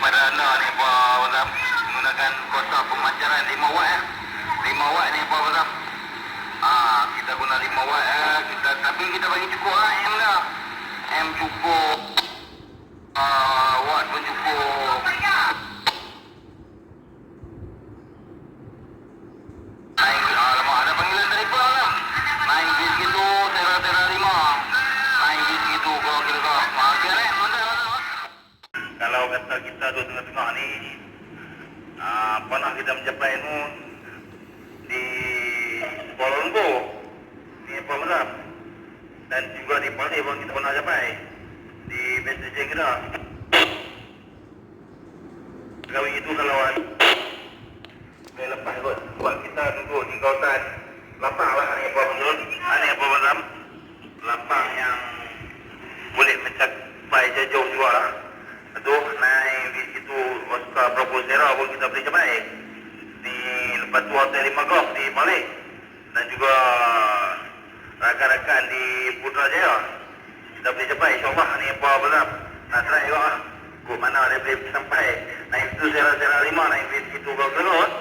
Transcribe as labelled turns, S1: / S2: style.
S1: pada anda ni Pak Wazam, menggunakan kuota pemancaran 5 watt 5 watt ni Pak Wazam. Kita guna 5 watt tapi kita bagi cukup M dah. M cukup, watt pun cukup. Alamak, ada panggilan dari Pak Wazam. Naik bis gitu, tera 5. Naik bis gitu kalau kira-kira. Biar mantap. Kalau kata kita tu tengah-tengah ni, pernah kita mencapai nun di Kuala Lumpur, ni Pak Wazam, dan juga di Perlis pun kita pernah capai di base station kita. Kali itu kalau lepas kot, buat kita duduk di kawasan lapang lah ni Pak Wazam. Ni Pak Wazam, lapang yang boleh mencapai jauh juga lah. Aduh, naik di situ Oscar Propulsera pun kita boleh capai. Di lepas tu Hotel 5 Golf di Malik. Dan juga rakan-rakan di Putrajaya. Kita boleh capai insyaAllah ni Pak Wazam. Nak try juga lah. Kut mana dia boleh sampai. Naik situ Sera 5, naik di situ Golf terus.